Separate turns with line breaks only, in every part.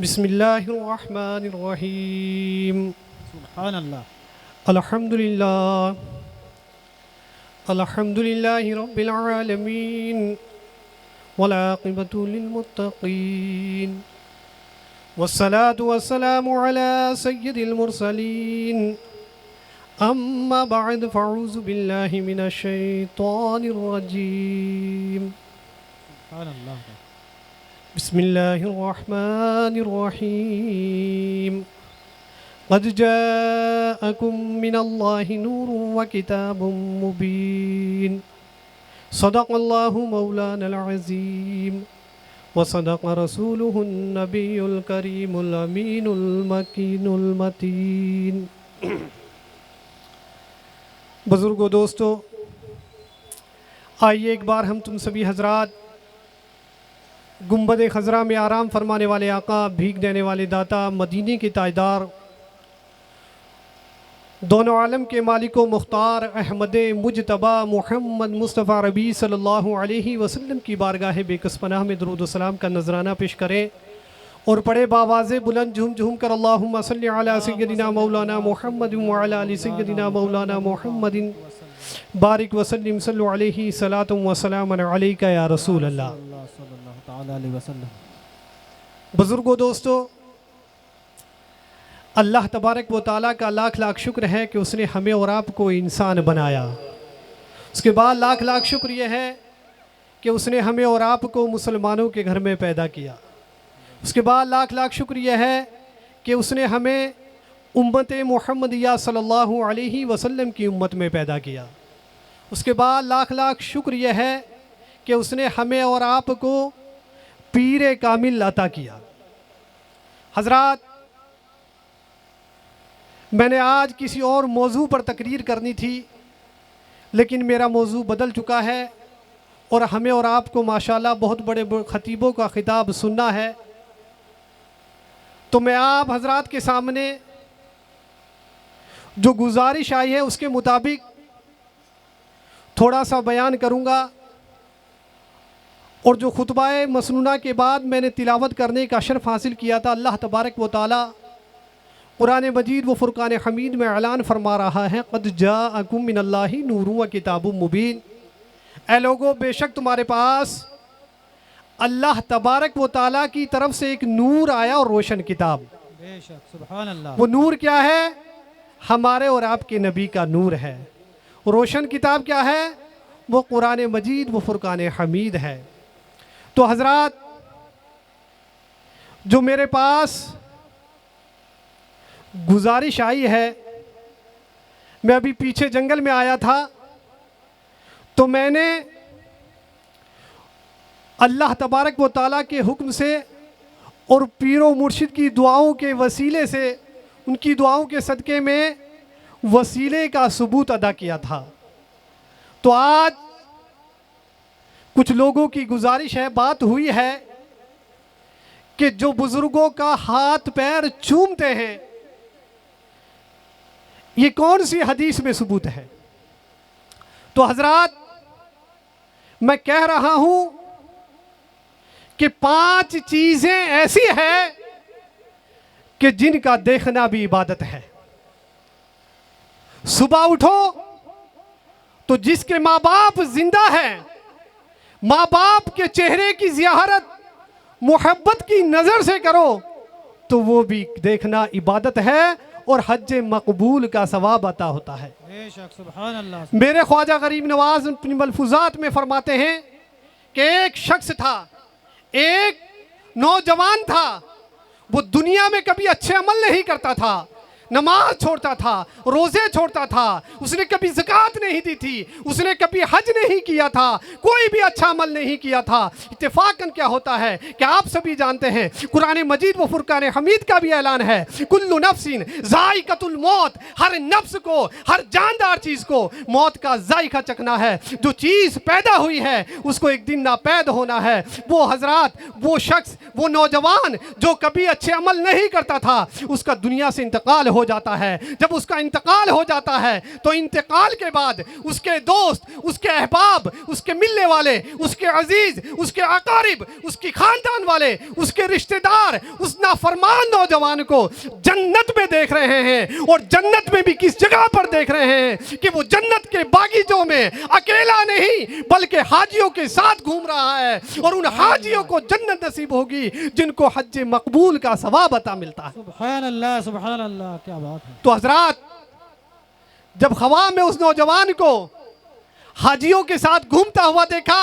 बिस्मिल्लाहिर्रहमानिर्रहीम।
सुब्हानल्लाह।
अल्हम्दुलिल्लाहि रब्बिल आलमीन वल आक़िबतु लिल मुत्तक़ीन वस्सलातु वस्सलामु अला सय्यिदिल मुरसलीन अम्मा बअद फ़अऊज़ु बिल्लाहि मिनश शैतानिर रजीम।
सुब्हानल्लाह।
बिस्मिल्लाहिर्रहमानिर्रहीम। क़द जाअकुम मिनल्लाहि नूरुन व किताबुम मुबीन। सदक़ल्लाहु मौलानल अज़ीम व सदक़ रसूलुहुन नबियुल करीमुल अमीनुल मकीनुल मतीन। बुज़ुर्गों, दोस्तों, आइए एक बार हम तुम सभी हजरात गुंबद खज़रा में आराम फरमाने वाले आका, भीख देने वाले दाता, मदीने के ताजदार, दोनों आलम के मालिको मुख्तार अहमद मुजतबा मोहम्मद मुस्तफ़ा रबी सल्लल्लाहु अलैहि वसल्लम की बारगाह बेकस पनाह में दरूद व सलाम का नजराना पेश करें और पढ़े बावाज़े बुलंद झूम झूम कर अल्लाहुम्मा सल्लि अला सय्यदिना मौलाना मोहम्मद व अला आलि सय्यदिना मौलाना मोहम्मदिन बारिक वसल्लिम सल्लु अलैहि सलातुम व सलामन अलैका या रसूल अल्लाह।
सल्लल्लाहु तआला अलैहि वसल्लम।
बुज़ुर्गों, दोस्तों, अल्लाह तबारक व तआला का लाख लाख शुक्र है कि उसने हमें और आपको इंसान बनाया। उसके बाद लाख लाख शुक्र यह है कि उसने हमें और आपको मुसलमानों के घर में पैदा किया। उसके बाद लाख लाख शुक्र यह है कि उसने हमें उम्मत मुहम्मदिया सल्लल्लाहु अलैहि वसल्लम की उम्मत में पैदा किया। उसके बाद लाख लाख शुक्र यह है कि उसने हमें और आपको पीर कामिल अता किया। हजरात, मैंने आज किसी और मौजू पर तकरीर करनी थी, लेकिन मेरा मौजू बदल चुका है और हमें और आपको माशाल्लाह बहुत बड़े ख़तीबों का ख़िताब सुनना है। तो मैं आप हजरात के सामने जो गुजारिश आई है उसके मुताबिक थोड़ा सा बयान करूँगा और जो खुतबाए मसनूना के बाद मैंने तिलावत करने का शर्फ हासिल किया था, अल्लाह तबारक व तआला कुरान मजीद व फ़ुरक़ान हमीद में ऐलान फरमा रहा है, क़द जाअकुम मिनल्लाहि नूरुन व किताबुम मुबीन। ऐ लोगो, बेशक तुम्हारे पास अल्लाह तबारक व तआला की तरफ से एक नूर आया और रोशन किताब।
बेशक, सुभान अल्लाह।
वो नूर क्या है? हमारे और आपके नबी का नूर है। रोशन किताब क्या है? वो कुरान मजीद व फ़ुरक़ान हमीद है। तो हजरात, जो मेरे पास गुजारिश आई है, मैं अभी पीछे जंगल में आया था तो मैंने अल्लाह तबारक व तआला के हुक्म से और पीरो मुर्शिद की दुआओं के वसीले से, उनकी दुआओं के सदक़े में वसीले का सबूत अदा किया था। तो आज कुछ लोगों की गुजारिश है, बात हुई है कि जो बुज़ुर्गों का हाथ पैर चूमते हैं, ये कौन सी हदीस में सबूत है? तो हजरात, मैं कह रहा हूं कि 5 चीजें ऐसी हैं कि जिनका देखना भी इबादत है। सुबह उठो तो जिसके माँ बाप जिंदा है, माँ बाप के चेहरे की ज़ियारत मोहब्बत की नजर से करो तो वो भी देखना इबादत है और हज मकबूल का सवाब अता होता है।
बेशक, सुभान अल्लाह।
मेरे ख्वाजा गरीब नवाज अपनी मलफूजात में फरमाते हैं कि एक शख्स था, एक नौजवान था, वो दुनिया में कभी अच्छे अमल नहीं करता था, नमाज छोड़ता था, रोज़े छोड़ता था, उसने कभी ज़कात नहीं दी थी, उसने कभी हज नहीं किया था, कोई भी अच्छा अमल नहीं किया था। इत्तेफाकन क्या होता है कि आप सभी जानते हैं, कुरान मजीद व फ़ुरक़ान हमीद का भी ऐलान है, कुल्लु नफ्सिन ज़ाइक़तुल मौत, हर नफ्स को, हर जानदार चीज़ को मौत का जायका चखना है। जो चीज़ पैदा हुई है उसको एक दिन नापैद होना है। वो हजरात, वो शख्स, वो नौजवान जो कभी अच्छे अमल नहीं करता था, उसका दुनिया से इंतकाल हो जाता है, जब उसका इंतकाल हो जाता है, तो इंतकाल के बाद उसके दोस्त, उसके अहबाब, उसके मिलने वाले, उसके अजीज, उसके अकारिब, उसकी खानदान वाले, उसके रिश्तेदार उस नाफरमान नौजवान को जन्नत में देख रहे हैं। और जन्नत में भी किस जगह पर देख रहे हैं कि वो जन्नत के बागीचों में अकेला नहीं बल्कि हाजियों के साथ घूम रहा है, और उन हाजियों को जन्नत नसीब होगी जिनको हज मकबूल का सवाब अता मिलता है।
सुभान अल्लाह, सुभान अल्लाह, क्या बात है।
तो हजरात, जब खवा में उस नौजवान को हाजियों के साथ घूमता हुआ देखा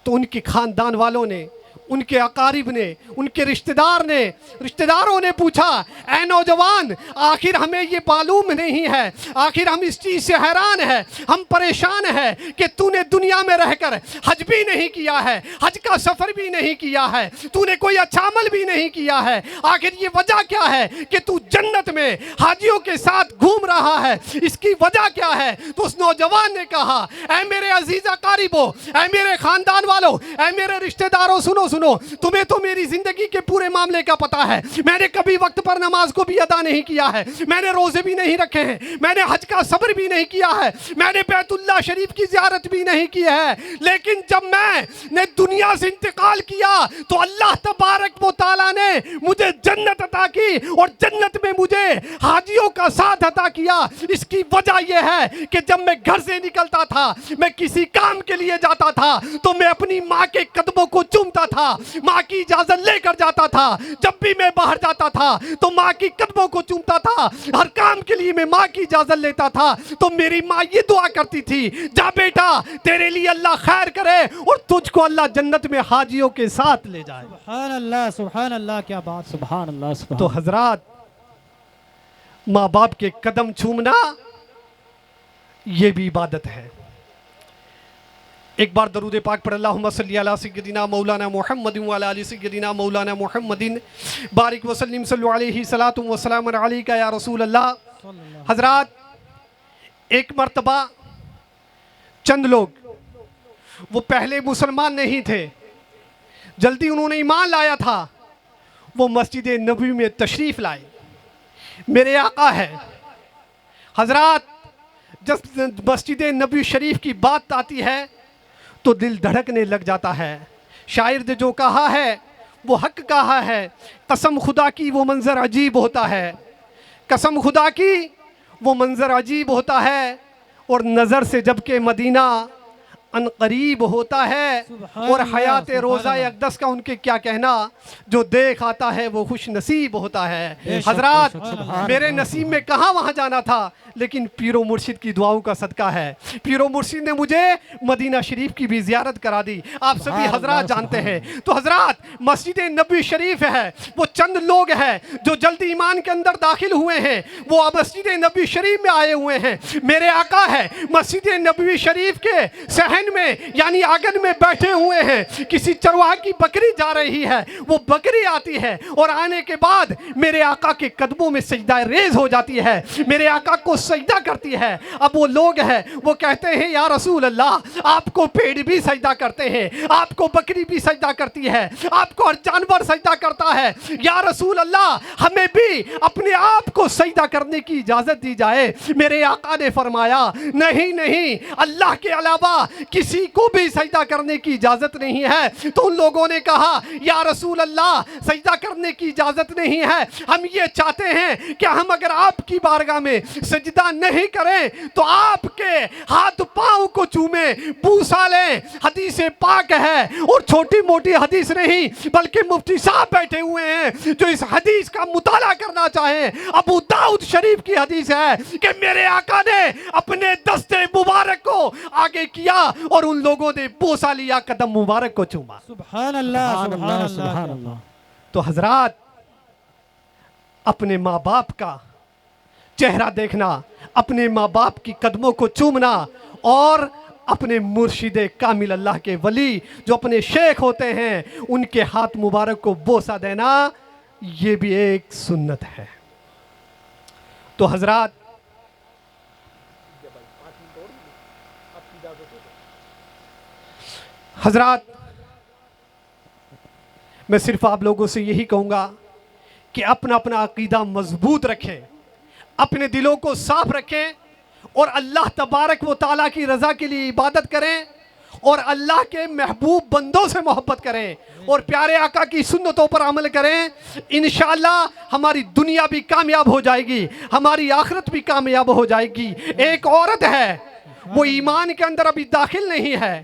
तो उनके खानदान वालों ने, उनके अकारिब ने, उनके रिश्तेदारों ने पूछा, ऐ नौजवान, आखिर हमें ये मालूम नहीं है, आखिर हम इस चीज़ से हैरान हैं, हम परेशान हैं कि तूने दुनिया में रहकर हज भी नहीं किया है, हज का सफ़र भी नहीं किया है, तूने कोई अच्छा अमल भी नहीं किया है, आखिर ये वजह क्या है कि तू जन्नत में हाजियों के साथ घूम रहा है, इसकी वजह क्या है? तो उस नौजवान ने कहा, ऐ मेरे अजीज़ अकारिबो, ऐ मेरे खानदान वालों, ऐ मेरे रिश्तेदारों, सुनो सुनो, तुम्हें तो मेरी जिंदगी के पूरे मामले का पता है। मैंने कभी वक्त पर नमाज को भी अदा नहीं किया है, मैंने रोजे भी नहीं रखे हैं, मैंने हज का सब्र भी नहीं किया है, मैंने बैतुल्लाह शरीफ की ज़ियारत भी नहीं की है। लेकिन जब मैंने दुनिया से इंतकाल किया तो अल्लाह तबारक व तआला ने मुझे जन्नत अता की, और जन्नत में मुझे हाजियों का साथ अता किया। इसकी वजह यह है कि जब मैं घर से निकलता था, मैं किसी काम के लिए जाता था, तो मैं अपनी माँ के कदमों को चूमता था, माँ की इजाजत लेकर जाता था। जब भी मैं बाहर जाता था तो माँ की कदमों को चूमता था, हर काम के लिए मैं माँ की इजाजत लेता था। तो मेरी माँ ये दुआ करती थी, जा बेटा, तेरे लिए अल्लाह खैर करे और तुझको अल्लाह जन्नत में हाजियों के साथ ले जाए।
सुभान अल्लाह, क्या बात, सुभान अल्लाह, सुभान।
तो हजरात, माँ बाप के कदम चूमना ये भी इबादत है। एक बार दरूद पाक पर अल्लाहुम्मा सल्ली अला सय्यदिना मौलाना मुहम्मदिन व अला आलि सय्यदिना मौलाना मुहम्मदिन बारिक वसल्लिम सल्लु अलैहि सलातु व सलाम अलैका या रसूल अल्लाह। हजरात, एक मर्तबा चंद लोग, वो पहले मुसलमान नहीं थे, जल्दी उन्होंने ईमान लाया था, वो मस्जिद नबवी में तशरीफ़ लाए। मेरे आका है। हजरात, जब मस्जिद नबवी शरीफ की बात आती है तो दिल धड़कने लग जाता है। शायर ने जो कहा है वो हक कहा है, कसम खुदा की वो मंज़र अजीब होता है, कसम खुदा की वो मंज़र अजीब होता है, और नज़र से जबकि मदीना अनकरीब होता है, और हयात रोज़ा अक़दस का उनके क्या कहना, जो देख आता है वो खुश नसीब होता है। हजरात, मेरे नसीब में कहाँ वहाँ जाना था, लेकिन पीरो मुर्शिद की दुआओं का सदका है। पीरो मुर्शिद ने मुझे मदीना शरीफ की भी ज़ियारत करा दी, आप सभी हजरात जानते हैं। तो हजरात, मस्जिद नबवी शरीफ है, वो चंद लोग हैं जो जल्दी ईमान के अंदर दाखिल हुए हैं, वो मस्जिद नबवी शरीफ में आए हुए हैं। मेरे आका है, मस्जिद नबवी शरीफ के सहन में यानी आंगन में बैठे हुए हैं, किसी चरवाहा की बकरी जा रही है, वो बकरी आती है और आने के बाद मेरे आका के कदमों में सजदा रेज हो जाती है, मेरे आका को सजदा करती है। अब वो लोग हैं, वो कहते हैं, या रसूल अल्लाह, आपको पेड़ भी सजदा करते हैं, आपको बकरी भी सजदा करती है, आपको हर जानवर सजदा करता है, या रसूल अल्लाह, हमें भी अपने आप को सजदा करने की इजाजत दी जाए। मेरे आका ने फरमाया, नहीं नहीं, अल्लाह के अलावा किसी को भी सजदा करने की इजाजत नहीं है। तो उन लोगों ने कहा, या रसूल अल्लाह, सजदा करने की इजाजत नहीं है, हम ये चाहते हैं कि हम अगर आपकी बारगाह में सजदा नहीं करें तो आपके हाथ पांव को चूमे, बूसा लें। हदीस पाक है, और छोटी मोटी हदीस नहीं, बल्कि मुफ्ती साहब बैठे हुए हैं जो इस हदीस का मुताला करना चाहें। अबू दाऊद शरीफ की हदीस है कि मेरे आका ने अपने दस्ते मुबारक को आगे किया और उन लोगों ने बोसा लिया, कदम मुबारक को चूमा।
सुभान अल्लाह, सुभान अल्लाह।
तो हजरात, अपने माँ बाप का चेहरा देखना, अपने माँ बाप की कदमों को चूमना, और अपने मुर्शिदे कामिल अल्लाह के वली जो अपने शेख होते हैं उनके हाथ मुबारक को बोसा देना, ये भी एक सुन्नत है। तो हजरात, मैं सिर्फ आप लोगों से यही कहूँगा कि अपना अपना अकीदा मजबूत रखें, अपने दिलों को साफ रखें और अल्लाह तबारक व तआला की रज़ा के लिए इबादत करें और अल्लाह के महबूब बंदों से मोहब्बत करें और प्यारे आका की सुन्नतों पर अमल करें। इंशाअल्लाह हमारी दुनिया भी कामयाब हो जाएगी, हमारी आखिरत भी कामयाब हो जाएगी। एक औरत है, वो ईमान के अंदर अभी दाखिल नहीं है।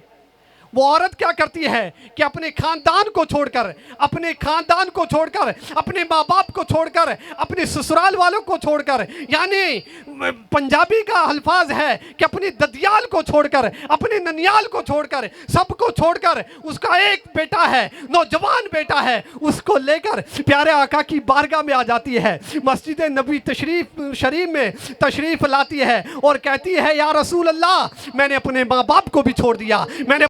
वो औरत क्या करती है कि अपने खानदान को छोड़कर, अपने खानदान को छोड़कर, अपने माँ बाप को छोड़कर, अपने ससुराल वालों को छोड़कर, यानी पंजाबी का अल्फाज है कि अपनी ददियाल को छोड़कर, अपने ननियाल को छोड़कर, सबको छोड़कर, उसका एक बेटा है, नौजवान बेटा है, उसको लेकर प्यारे आका की बारगाह में आ जाती है। मस्जिद नबी शरीफ में तशरीफ लाती है और कहती है, या रसूल अल्लाह, मैंने अपने माँ बाप को भी छोड़ दिया, मैंने